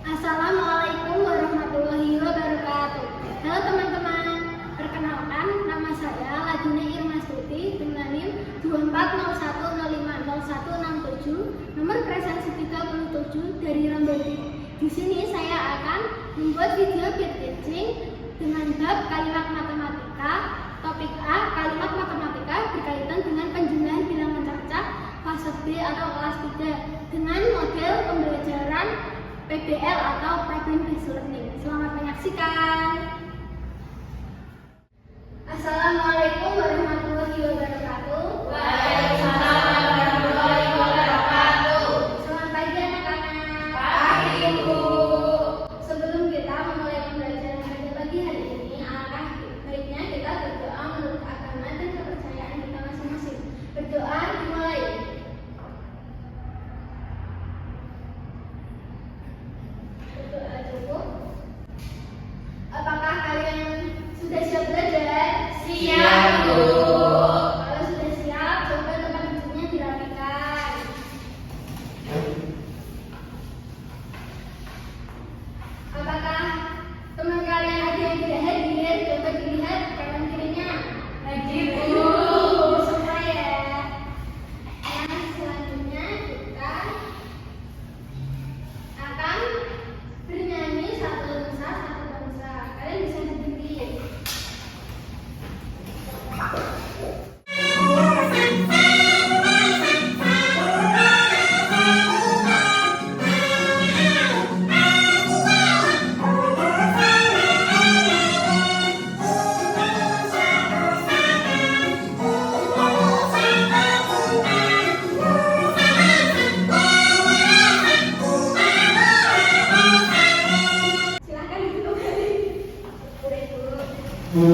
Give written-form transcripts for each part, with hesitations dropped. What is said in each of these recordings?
Assalamualaikum warahmatullahi wabarakatuh. Halo teman-teman, perkenalkan nama saya Ladina Irmastuti dengan NIM 2401050167, nomor presensi 37 dari Rembodi. Di sini saya akan membuat video peer teaching dengan bab kalimat matematika. Topik A, kalimat matematika berkaitan dengan penjumlahan bilangan cacah fase B atau kelas 3 dengan model pembelajaran PBL atau Problem Based Learning. Selamat menyaksikan. Assalamualaikum warahmatullahi wabarakatuh. Waalaikumsalam warahmatullahi wabarakatuh. Selamat pagi anak-anak. Pagi, Bu. Sebelum kita memulai pembelajaran pada pagi hari ini, alangkah baiknya kita berdoa menurut agama dan kepercayaan kita masing-masing. Berdoa dimulai. Berdoa cukup. Apakah kalian sudah siap belajar? Siap, Bu. Kalau sudah siap, coba tempat duduknya dirapikan. Apakah teman kalian ada yang tidak hadir? Coba dilihat kanan kirinya. Hadir, Bu. Semua ya. Nah, selanjutnya kita akan bernyanyi satu bangsa satu bangsa. Kalian bisa berdiri. Silakan duduk kembali. Nah,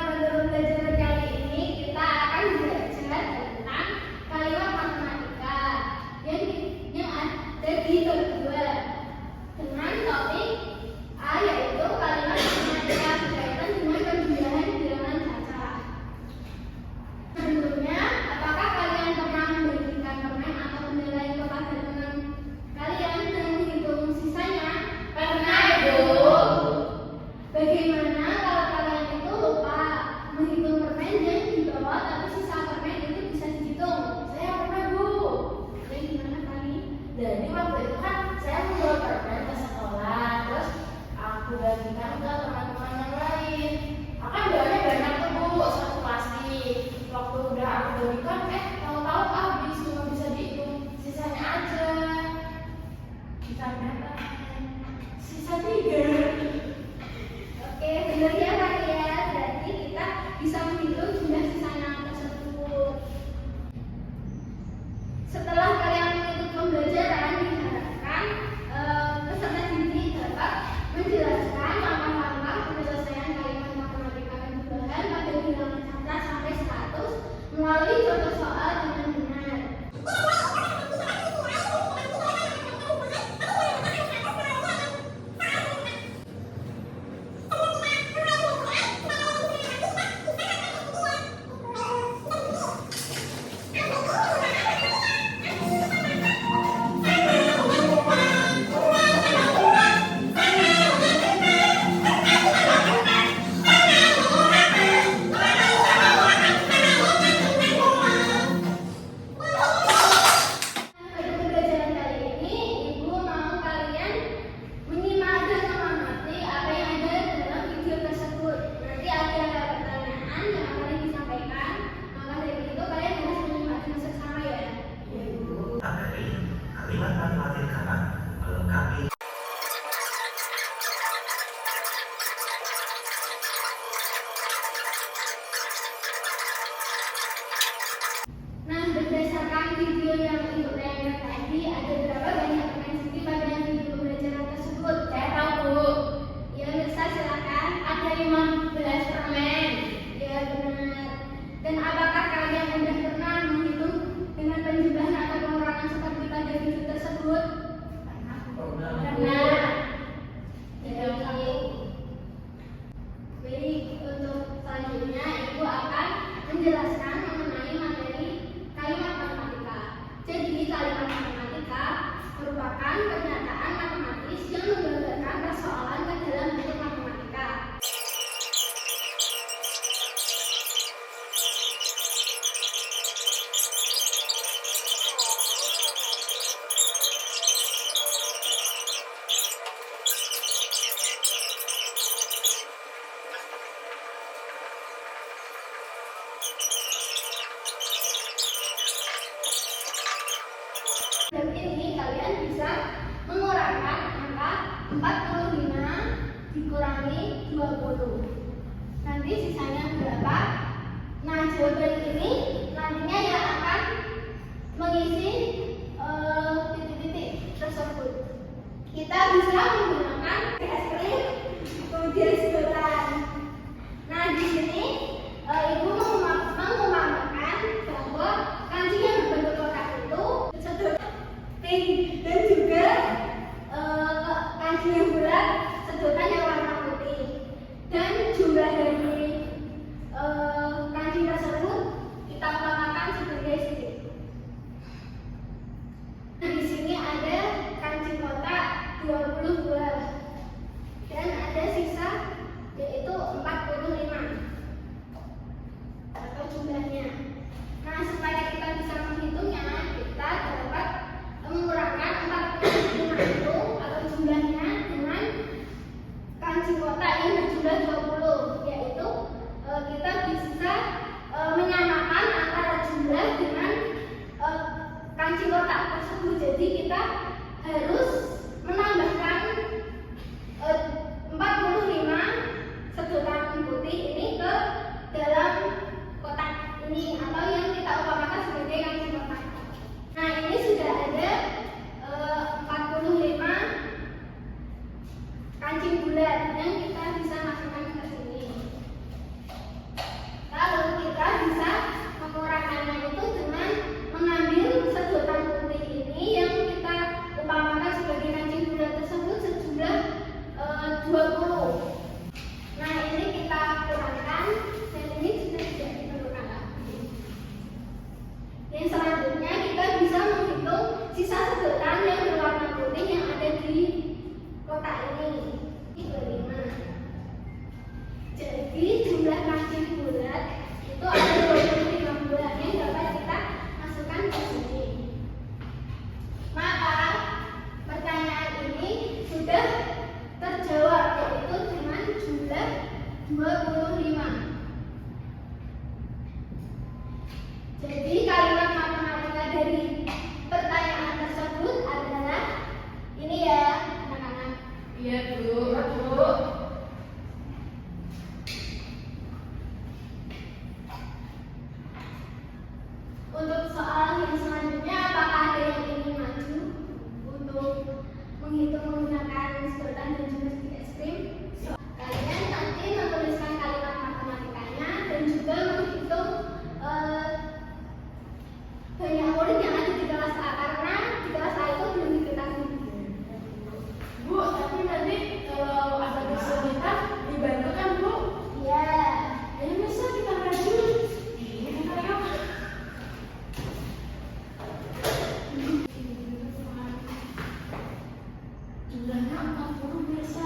pada pembelajaran kali ini kita akan belajar tentang kalimat matematika yang ada di kedua dengan topik A, yaitu kalimat matematika berkaitan dengan penjumlahan bilangan cacah. Sebelumnya, apakah kalian pernah memberikan permen atau benda lain kepada teman kalian dan menghitung sisanya? Pernah, Bu. Bagaimana kalau kalian itu lupa menghitung permen yang dibawa tapi sisa permen itu bisa dihitung? Saya pernah, Bu. Jadi gimana kali? Jadi waktu itu kan saya membawa permen ke sekolah, terus aku bagikan ke teman-teman yang lain. Aku kan bawanya banyak tuh, Bu, satu plastik. Waktu udah aku bagikan, tahu-tahu habis, cuma bisa dihitung sisanya aja. Sisa berapa? Sisa 3. Oke, benar ya kalian. Berarti kita bisa menghitung jumlah sisanya tersebut. Setelah kalian mengikuti pembelajaran, diharapkan peserta didik dapat menjelaskan langkah-langkah penyelesaian kalimat matematika penjumlahan pada bilangan cacah sampai 100 melalui contoh soal dengan benar. Pada pembelajaran kali ini, Ibu mau kalian menyimak dan mengamati apa yang ada dalam video tersebut. Nanti ada pertanyaan yang akan disampaikan. Maka dari itu kalian harus menyimak dengan seksama ya. Materi kalimat matematika melengkapi Nah, berdasarkan video yang Ibu tayangkan tadi, ada berapa banyak permen pada video pembelajaran tersebut? Saya tahu, Bu. Ya, Mirsa silakan. Ada 15 permen. Ya, benar. Dan apakah kalian sudah pernah menghitung dengan penjumlahan atau pengurangan seperti pada video tersebut? Pernah. Baik, untuk selanjutnya Ibu akan menjelaskan mengenai materi kalimat matematika. Jadi kalimat matematika bisa mengurangkan angka 45 dikurangi 20. Nanti sisanya berapa? Nah, jawaban ini nantinya yang akan mengisi titik-titik tersebut. Kita bisa menggunakan es krim, kemudian sedotan. Nah, di sini Ibu mengumumkan bahwa kancing yang berbentuk kotak itu sedotan pink dan juga kancing yang bulat sedotan yang warna putih. Dan jumlah dari kancing tersebut kita utamakan sebagai sedikit. Nah, di sini ada kancing kotak 20 buah dan ada sisa yaitu 45 atau jumlahnya. Nah, supaya kita bisa menghitungnya, kita dapat mengurangkan 45 itu atau jumlahnya dengan kancing kotak yang berjumlah 20, yaitu kita bisa menyamakan antara jumlah dengan kancing kotak tersebut. Jadi kita harus menambahkan 45 sedotan putih ini ke dalam kotak ini atau yang kita umpamakan sebagai kancing kotak. Nah, ini sudah ada 45 kancing bulat yang kita bisa masukkan ke sini. Lalu kita bisa mengurangkannya itu dengan mengambil sedotan putih ini yang kita umpamakan sebagai kancing bulat tersebut sejumlah 20. Nah, ini kita kurangkan dan ini sudah tidak diperlukan lagi. Yang selanjutnya kita bisa menghitung sisa sedotan yang berwarna putih yang ada di kotak ini. Ini 25. Jadi jumlah kancing bulat itu ada 25 bulat yang dapat kita masukkan ke sini. Maka pertanyaan ini sudah terjawab, yaitu dengan jumlah 25. Jadi kalimat matematika dari pertanyaan tersebut adalah ini ya, anak-anak. Iya, Bu. Untuk soal yang selanjutnya, apakah ada yang ingin maju untuk menghitung menggunakan sedotan dan juga stick es krim? Kalian nanti menuliskan kalimat matematikanya dan juga menghitung banyak murid yang ada di kelas A, karena di kelas A itu belum diketahui. Bu, tapi nanti kalau ada kesulitan dibantu kan, Bu? Iya. Ayo bisa kita maju. Ayo. Jumlahnya 40 biasa.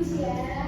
bagus ya.